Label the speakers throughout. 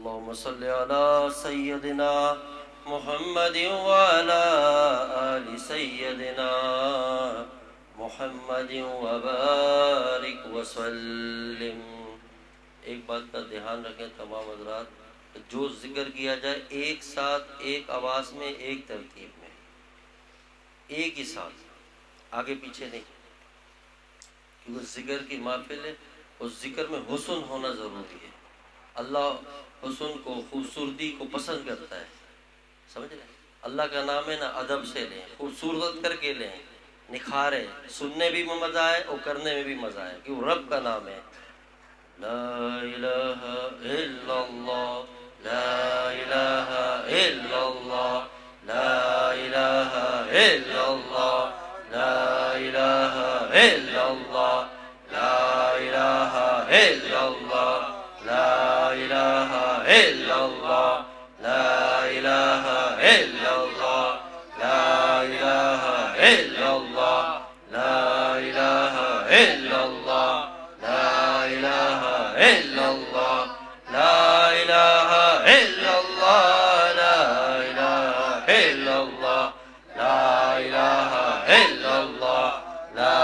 Speaker 1: اللهم صل على سيدنا محمد وعلى آل سيدنا محمد وبارک وسلم۔ ایک بات کا دھیان رکھیں تمام حضرات، جو ذکر کیا جائے ایک ساتھ، ایک آواز میں، ایک ترتیب میں، ایک ہی ساتھ، آگے پیچھے نہیں، کیونکہ ذکر کی محفل ہے، اس ذکر میں حسن ہونا ضروری ہے۔ اللہ حسن کو، خوبصورتی کو پسند کرتا ہے، سمجھ رہے ہیں؟ اللہ کا نام ہے نا، ادب سے لیں، خوبصورت کر کے لیں، نکھاریں، سننے بھی مزہ آئے اور کرنے میں بھی مزہ آئے، کیوں رب کا نام ہے۔ لا الہ الا اللہ، لا الہ الا اللہ، لا الہ الا اللہ، لا الہ الا اللہ، لا الہ الا اللہ، لا الہ الا اللہ، لا الہ الا اللہ، لا الہ الا اللہ، لا الہ الا اللہ، لا الہ الا اللہ، لا الہ الا اللہ، لا الہ الا اللہ، لا الہ الا اللہ، لا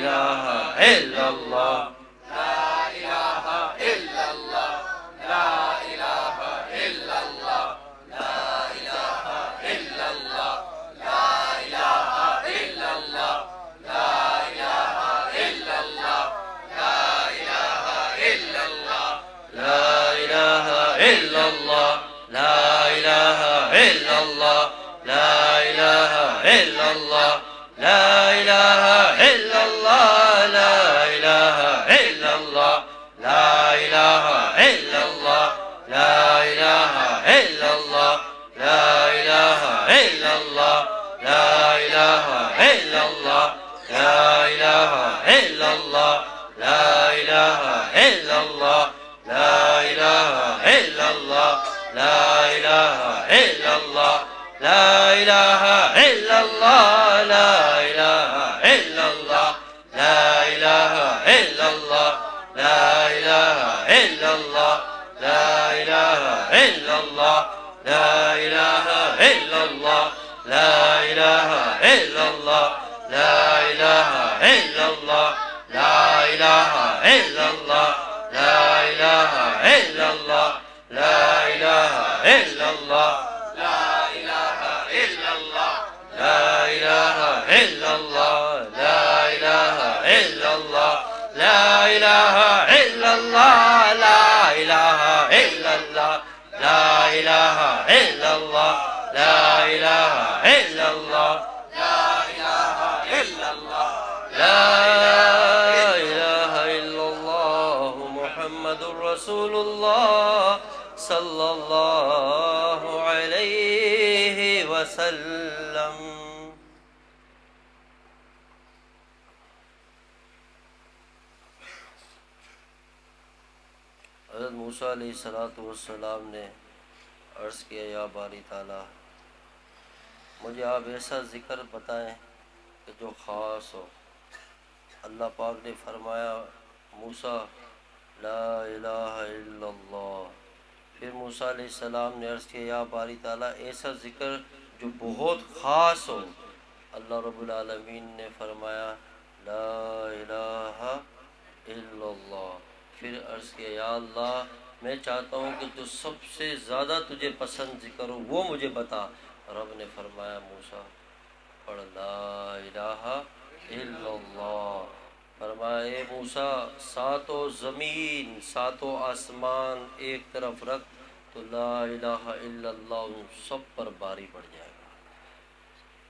Speaker 1: الہ الا اللہ، حضرت موسیٰ علیہ السلام نے عرض کیا، یا باری تعالیٰ مجھے آپ ایسا ذکر بتائیں کہ جو خاص ہو۔ اللہ پاک نے فرمایا، موسیٰ لا الہ الا اللہ۔ پھر موسیٰ علیہ السلام نے عرض کیا، یا باری تعالیٰ ایسا ذکر جو بہت خاص ہو۔ اللہ رب العالمین نے فرمایا، لا الہ الا اللہ۔ پھر عرض کیا، یا اللہ میں چاہتا ہوں کہ جو سب سے زیادہ تجھے پسند ذکر ہو وہ مجھے بتا۔ رب نے فرمایا، موسیٰ پڑھ لا الہ الا اللہ۔ فرمایا، اے موسیٰ ساتوں زمین ساتوں آسمان ایک طرف رکھ تو لا الہ الا اللہ ان سب پر باری پڑ جائے گا۔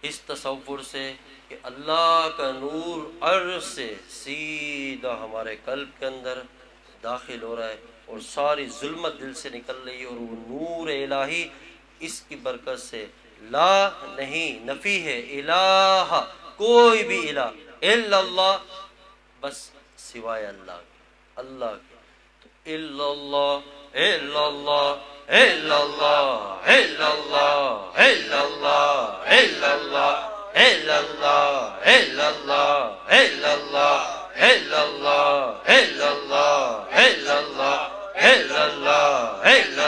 Speaker 1: اس تصور سے کہ اللہ کا نور عرش سے سیدھا ہمارے قلب کے اندر داخل ہو رہا ہے اور ساری ظلمت دل سے نکل رہی ہے، اور وہ نور الہی اس کی برکت سے لا نہیں نفی ہے، الہ کوئی بھی الہ الا اللہ، بس سوائے اللہ کے، اللہ کے تو الا اللہ الا اللہ الا اللہ الا اللہ الا اللہ الا اللہ الا اللہ الا اللہ الا اللہ الا اللہ الا اللہ الا اللہ الا اللہ الا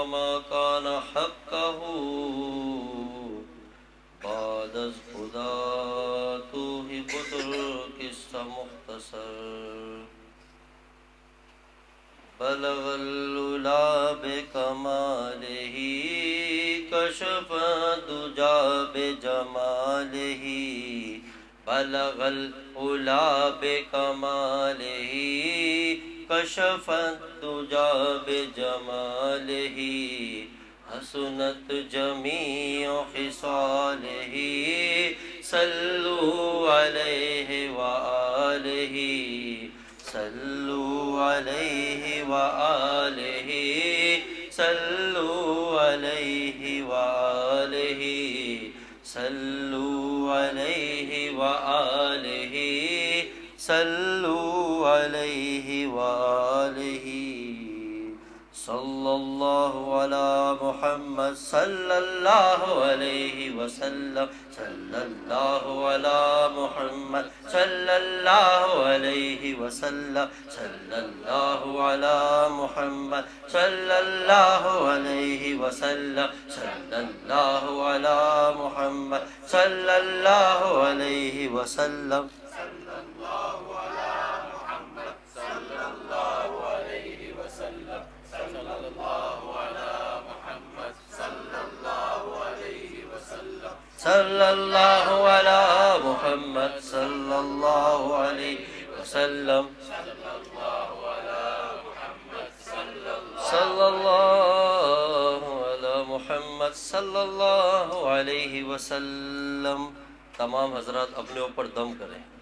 Speaker 1: وما كان حقه بعد از خدا تو ہی بزرگ قصہ مختصر بلغ العلا بکمالہ کشف الدجا بجمالہ بلغ العلا بکمالہ کشف الدجا بجمالہ حسنت جمیع خصالہ صلوا علیہ وآلہ صلوا علیہ وآلہ صلوا علیہ وآلہ صلوا علیہ وآلہ صلوا علیہ وآلہ صلی اللہ علی محمد صلی اللہ علیہ وسلم صلی اللہ علی محمد صلی اللہ علیہ وسلم صلی اللہ علی محمد صلی اللہ علیہ وسلم صلی اللہ علی محمد صلی اللہ علیہ وسلم صلی اللہ علی محمد صلی اللہ علیہ وسلم صلی اللہ علی محمد صلی اللہ علیہ وسلم. تمام حضرات اپنے اوپر دم کریں.